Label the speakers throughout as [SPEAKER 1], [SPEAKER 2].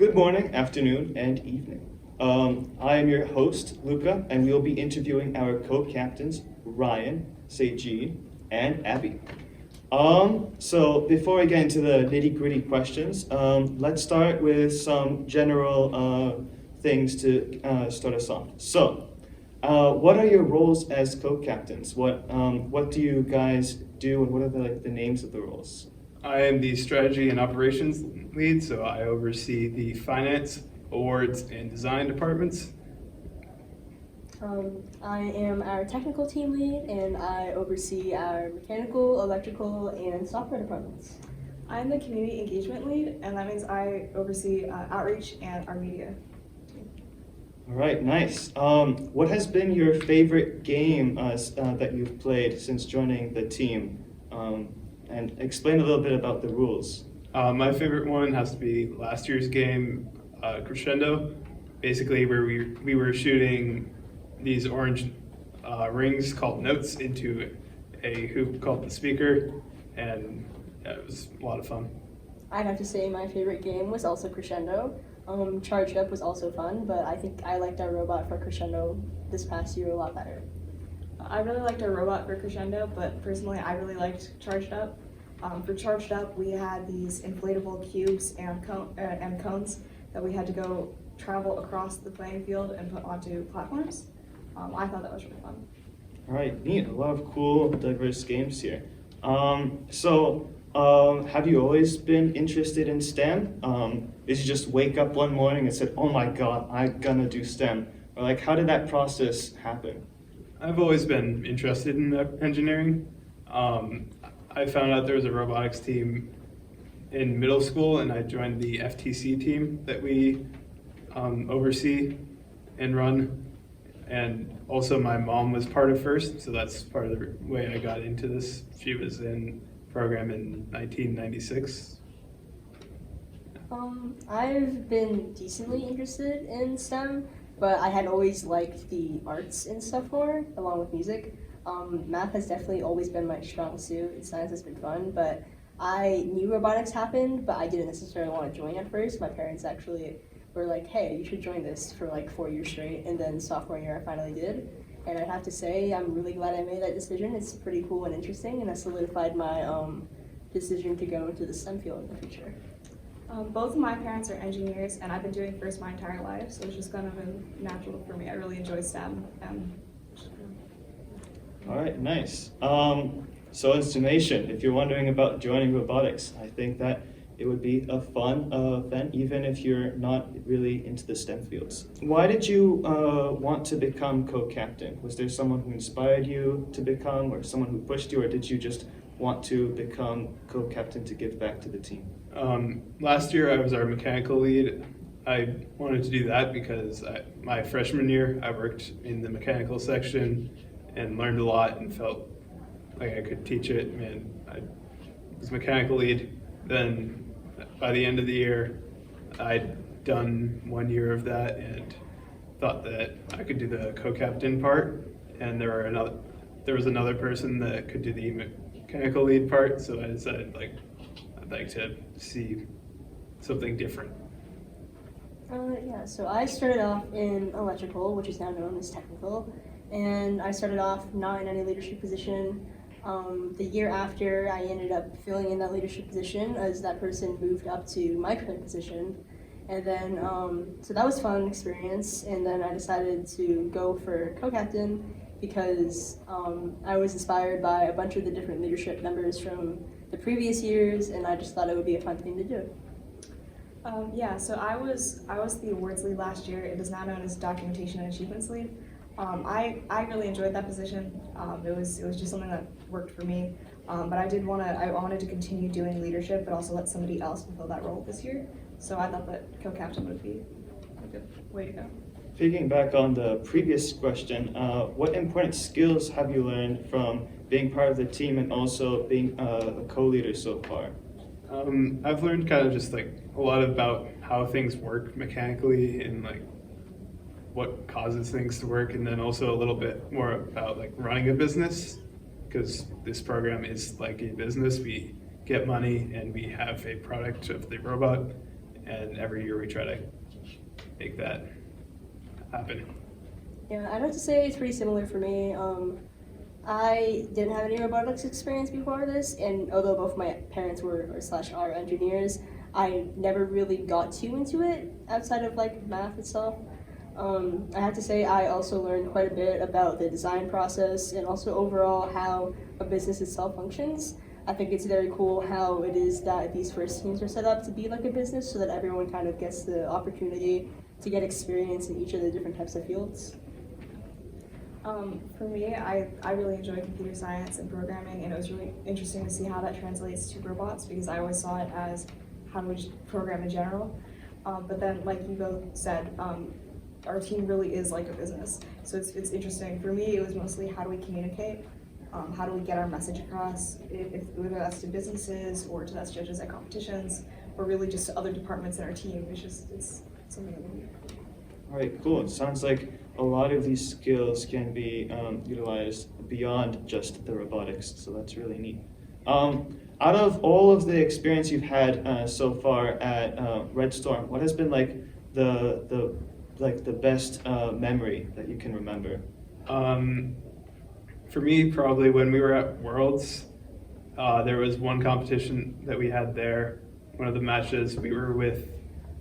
[SPEAKER 1] Good morning, afternoon, and evening. I am your host, Luca, and we'll be interviewing our co-captains, Ryan, Seiji, and Abby. So before I get into the nitty-gritty questions, let's start with some general things to start us off. So, what are your roles as co-captains? What do you guys do, and what are the names of the roles?
[SPEAKER 2] I am the strategy and operations lead, so I oversee the finance, awards, and design departments.
[SPEAKER 3] I am our technical team lead, and I oversee our mechanical, electrical, and software departments.
[SPEAKER 4] I'm the community engagement lead, and that means I oversee outreach and our media.
[SPEAKER 1] All right, nice. What has been your favorite game that you've played since joining the team? And explain a little bit about the rules.
[SPEAKER 2] My favorite one has to be last year's game, Crescendo. Basically, where we were shooting these orange rings called notes into a hoop called the speaker, and it was a lot of fun.
[SPEAKER 3] I'd have to say my favorite game was also Crescendo. Charged Up was also fun, but I think I liked our robot for Crescendo this past year a lot better.
[SPEAKER 4] I really liked our robot for Crescendo, but personally I really liked Charged Up. For Charged Up, we had these inflatable cubes and cones that we had to go travel across the playing field and put onto platforms. I thought that was really fun.
[SPEAKER 1] All right, neat. A lot of cool, diverse games here. Have you always been interested in STEM? Did you just wake up one morning and said, "Oh my God, I'm gonna do STEM"? Or how did that process happen?
[SPEAKER 2] I've always been interested in engineering. I found out there was a robotics team in middle school, and I joined the FTC team that we oversee and run. And also my mom was part of FIRST, so that's part of the way I got into this. She was in program in 1996.
[SPEAKER 3] I've been decently interested in STEM, but I had always liked the arts and stuff more, along with music. Math has definitely always been my strong suit, and science has been fun, but I knew robotics happened, but I didn't necessarily want to join at first. My parents actually were like, "Hey, you should join this," for 4 years straight, and then sophomore year I finally did. And I'd have to say, I'm really glad I made that decision. It's pretty cool and interesting, and it solidified my decision to go into the STEM field in the future.
[SPEAKER 4] Both of my parents are engineers, and I've been doing FIRST my entire life, so it's just kind of been natural for me. I really enjoy STEM.
[SPEAKER 1] All right, nice. So in summation, if you're wondering about joining robotics, I think that it would be a fun event, even if you're not really into the STEM fields. Why did you want to become co-captain? Was there someone who inspired you to become, or someone who pushed you, or did you just want to become co-captain to give back to the team?
[SPEAKER 2] Last year I was our mechanical lead. I wanted to do that because my freshman year I worked in the mechanical section and learned a lot and felt like I could teach it, and I was mechanical lead. Then by the end of the year, I'd done 1 year of that and thought that I could do the co-captain part, and there was another person that could do the mechanical lead part, so I decided I'd like to see something different.
[SPEAKER 3] So I started off in electrical, which is now known as technical, and I started off not in any leadership position. The year after, I ended up filling in that leadership position as that person moved up to my current position. And then, so that was a fun experience, and then I decided to go for co-captain because I was inspired by a bunch of the different leadership members from the previous years, and I just thought it would be a fun thing to do.
[SPEAKER 4] So I was the awards lead last year. It is now known as documentation and achievements lead. I really enjoyed that position. It was just something that worked for me. But I wanted to continue doing leadership, but also let somebody else fulfill that role this year. So I thought that co-captain would be a good way to go.
[SPEAKER 1] Picking back on the previous question, what important skills have you learned from being part of the team and also being a co-leader so far?
[SPEAKER 2] I've learned kind of just a lot about how things work mechanically and what causes things to work, and then also a little bit more about running a business, because this program is like a business. We get money and we have a product of the robot, and every year we try to make that happen.
[SPEAKER 3] Yeah, I'd have to say it's pretty similar for me. I didn't have any robotics experience before this, and although both my parents were or slash are engineers, I never really got too into it outside of like math itself. I have to say I also learned quite a bit about the design process and also overall how a business itself functions. I think it's very cool how it is that these first teams are set up to be like a business so that everyone kind of gets the opportunity to get experience in each of the different types of fields.
[SPEAKER 4] For me, I really enjoy computer science and programming, and it was really interesting to see how that translates to robots because I always saw it as how do we just program in general. But then, like you both said, our team really is like a business. So it's interesting. For me, it was mostly how do we communicate? How do we get our message across, whether that's to businesses or to us judges at competitions, or really just to other departments in our team. It's something that we.
[SPEAKER 1] All right, cool. It sounds like a lot of these skills can be utilized beyond just the robotics, so that's really neat. Out of all of the experience you've had so far at Red Storm, what has been like the best memory that you can remember?
[SPEAKER 2] For me, probably when we were at Worlds, there was one competition that we had there. One of the matches, we were with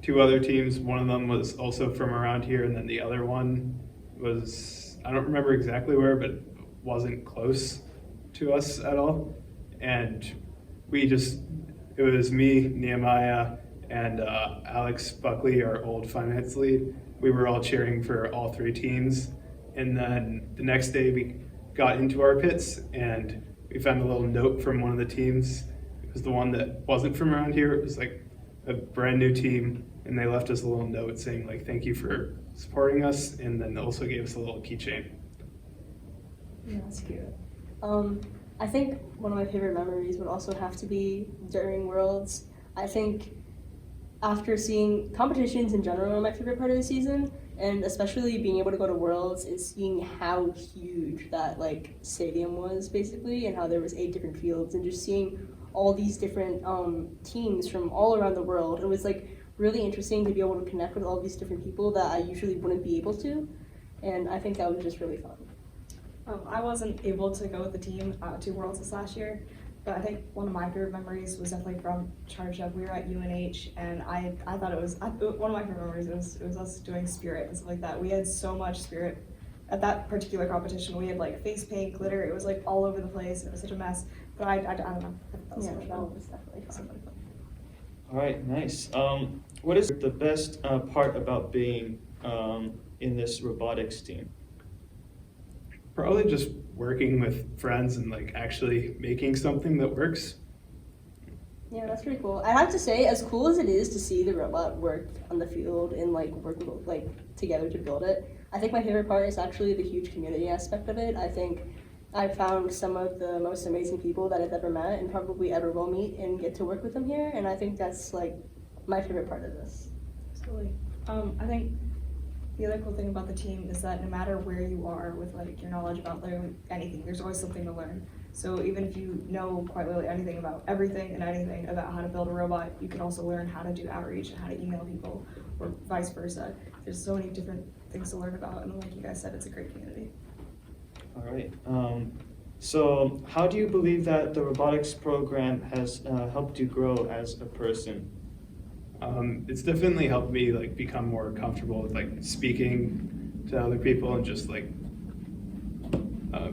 [SPEAKER 2] two other teams. One of them was also from around here, and then the other one was, I don't remember exactly where, but wasn't close to us at all. And it was me, Nehemiah, and Alex Buckley, our old finance lead. We were all cheering for all three teams. And then the next day we got into our pits and we found a little note from one of the teams. It was the one that wasn't from around here. It was like a brand new team, and they left us a little note saying like, thank you for supporting us, and then also gave us a little keychain.
[SPEAKER 3] Yeah, that's cute. I think one of my favorite memories would also have to be during Worlds. I think after seeing competitions in general are my favorite part of the season, and especially being able to go to Worlds and seeing how huge that like stadium was basically, and how there was 8 different fields, and just seeing all these different teams from all around the world. It was like really interesting to be able to connect with all these different people that I usually wouldn't be able to, and I think that was just really fun.
[SPEAKER 4] I wasn't able to go with the team to Worlds this last year, but I think one of my favorite memories was definitely from Charge Up. We were at UNH, and I thought it was one of my favorite memories. It was us doing spirit and stuff like that. We had so much spirit at that particular competition. We had like face paint, glitter. It was like all over the place. It was such a mess. But I don't know. That was so much
[SPEAKER 3] that
[SPEAKER 4] fun.
[SPEAKER 3] was definitely fun.
[SPEAKER 1] All right, nice. What is the best part about being in this robotics team?
[SPEAKER 2] Probably just working with friends and like actually making something that works.
[SPEAKER 3] Yeah, that's pretty cool. I have to say, as cool as it is to see the robot work on the field and like work like together to build it, I think my favorite part is actually the huge community aspect of it. I think I found some of the most amazing people that I've ever met and probably ever will meet and get to work with them here, and I think that's like my favorite part of this.
[SPEAKER 4] Absolutely. I think the other cool thing about the team is that no matter where you are with like your knowledge about anything, there's always something to learn. So even if you know quite literally anything about everything and anything about how to build a robot, you can also learn how to do outreach and how to email people, or vice versa. There's so many different things to learn about, and like you guys said, it's a great community.
[SPEAKER 1] All right. So how do you believe that the robotics program has helped you grow as a person?
[SPEAKER 2] It's definitely helped me like become more comfortable with like speaking to other people and just like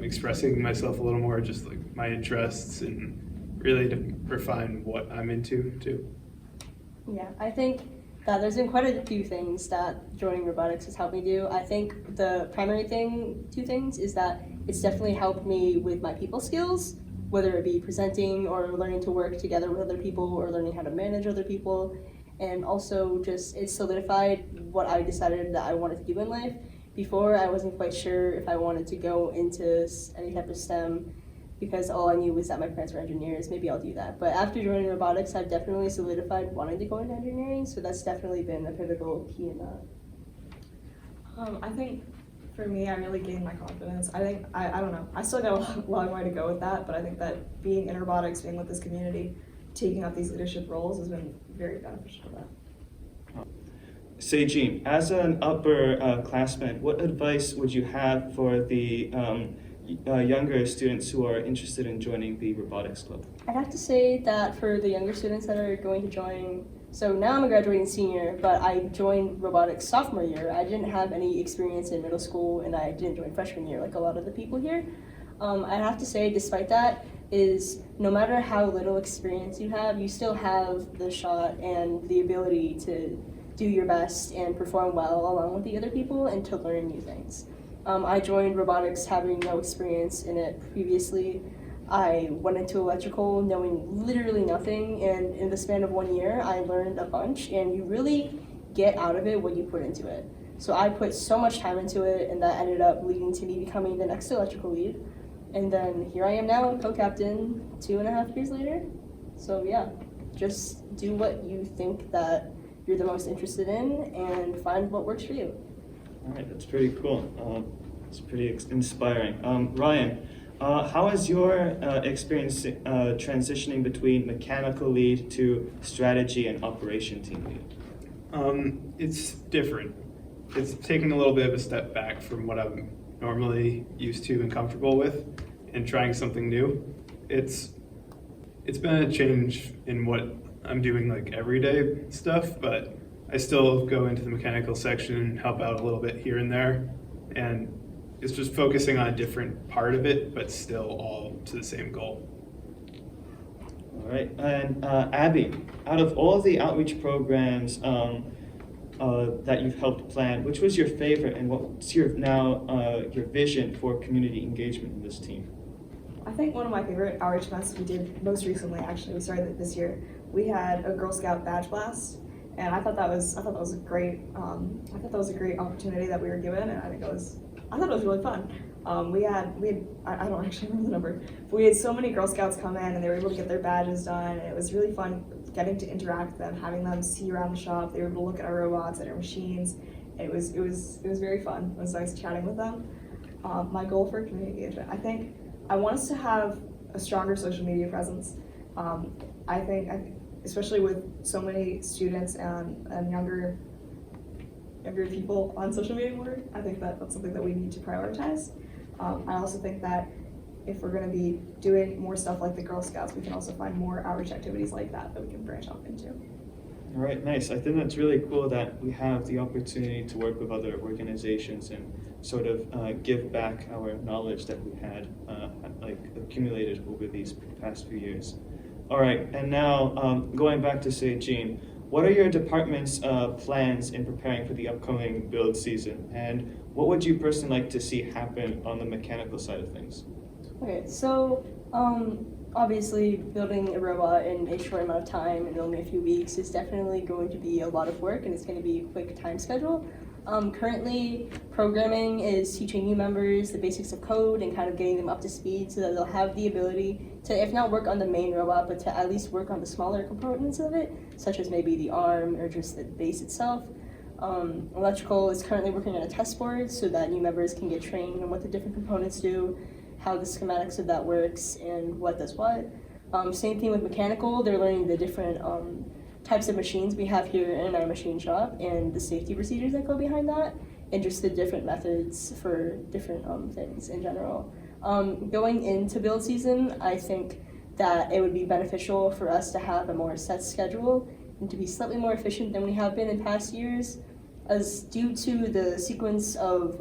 [SPEAKER 2] expressing myself a little more, just like my interests, and really to refine what I'm into too.
[SPEAKER 3] Yeah, I think that there's been quite a few things that joining robotics has helped me do. I think the primary two things is that it's definitely helped me with my people skills, whether it be presenting or learning to work together with other people or learning how to manage other people. And also just it solidified what I decided that I wanted to do in life. Before, I wasn't quite sure if I wanted to go into any type of STEM because all I knew was that my parents were engineers. Maybe I'll do that. But after joining robotics, I've definitely solidified wanting to go into engineering, so that's definitely been a pivotal key in that.
[SPEAKER 4] I think for me, I really gained my confidence. I think, I don't know, I still got a long way to go with that, but I think that being in robotics, being with this community, taking up these leadership roles has been very beneficial to that.
[SPEAKER 1] Seijin, as an upper classman, what advice would you have for the younger students who are interested in joining the robotics club?
[SPEAKER 3] I'd have to say that for the younger students that are going to join, so now I'm a graduating senior, but I joined robotics sophomore year. I didn't have any experience in middle school, and I didn't join freshman year like a lot of the people here. I have to say, despite that, is no matter how little experience you have, you still have the shot and the ability to do your best and perform well along with the other people and to learn new things. I joined robotics having no experience in it previously. I went into electrical knowing literally nothing, and in the span of 1 year, I learned a bunch, and you really get out of it what you put into it. So I put so much time into it, and that ended up leading to me becoming the next electrical lead. And then here I am now, co-captain 2.5 years later. So yeah, just do what you think that you're the most interested in and find what works for you.
[SPEAKER 1] All right, that's pretty cool. It's pretty inspiring. Ryan, how has your experience transitioning between mechanical lead to strategy and operation team lead?
[SPEAKER 2] It's different. It's taking a little bit of a step back from what I'm normally used to and comfortable with, and trying something new. It's been a change in what I'm doing like everyday stuff, but I still go into the mechanical section and help out a little bit here and there, and it's just focusing on a different part of it, but still all to the same goal.
[SPEAKER 1] All right, and Abby, out of all the outreach programs that you've helped plan, which was your favorite, and what's your vision for community engagement in this team?
[SPEAKER 4] I think one of my favorite outreach events we did most recently, actually, we started it this year. We had a Girl Scout badge blast, and I thought that was a great opportunity that we were given, and I thought it was really fun. We had I don't actually remember the number, but we had so many Girl Scouts come in, and they were able to get their badges done, and it was really fun getting to interact with them, having them see around the shop. They were able to look at our robots and our machines. It was very fun. It was nice chatting with them. My goal for community engagement, I think I want us to have a stronger social media presence. I think especially with so many students and younger people on social media more, I think that's something that we need to prioritize. I also think that if we're going to be doing more stuff like the Girl Scouts, we can also find more outreach activities like that we can branch off into.
[SPEAKER 1] All right, nice. I think that's really cool that we have the opportunity to work with other organizations and sort of give back our knowledge that we had accumulated over these past few years. All right, and now going back to Seijin, what are your department's plans in preparing for the upcoming build season, and what would you personally like to see happen on the mechanical side of things?
[SPEAKER 3] Okay, so obviously building a robot in a short amount of time in only a few weeks is definitely going to be a lot of work, and it's going to be a quick time schedule. Currently, programming is teaching new members the basics of code and kind of getting them up to speed so that they'll have the ability to, if not work on the main robot, but to at least work on the smaller components of it, such as maybe the arm or just the base itself. Electrical is currently working on a test board so that new members can get trained on what the different components do, how the schematics of that works, and what does what. Same thing with mechanical, they're learning the different types of machines we have here in our machine shop and the safety procedures that go behind that, and just the different methods for different things in general. Going into build season, I think that it would be beneficial for us to have a more set schedule and to be slightly more efficient than we have been in past years, as due to the sequence of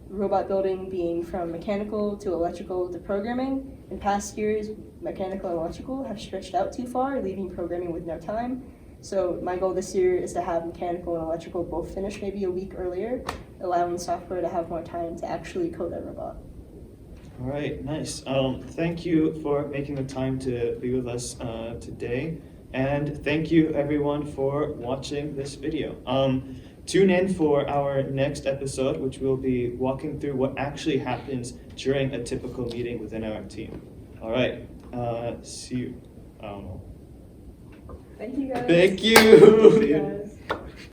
[SPEAKER 3] robot building being from mechanical to electrical to programming. In past years, mechanical and electrical have stretched out too far, leaving programming with no time. So my goal this year is to have mechanical and electrical both finish maybe a week earlier, allowing software to have more time to actually code that robot.
[SPEAKER 1] All right, nice. Thank you for making the time to be with us today. And thank you everyone for watching this video. Tune in for our next episode, which will be walking through what actually happens during a typical meeting within our team. All right, see you.
[SPEAKER 4] Thank you guys.
[SPEAKER 1] Thank you.
[SPEAKER 4] Thank you guys.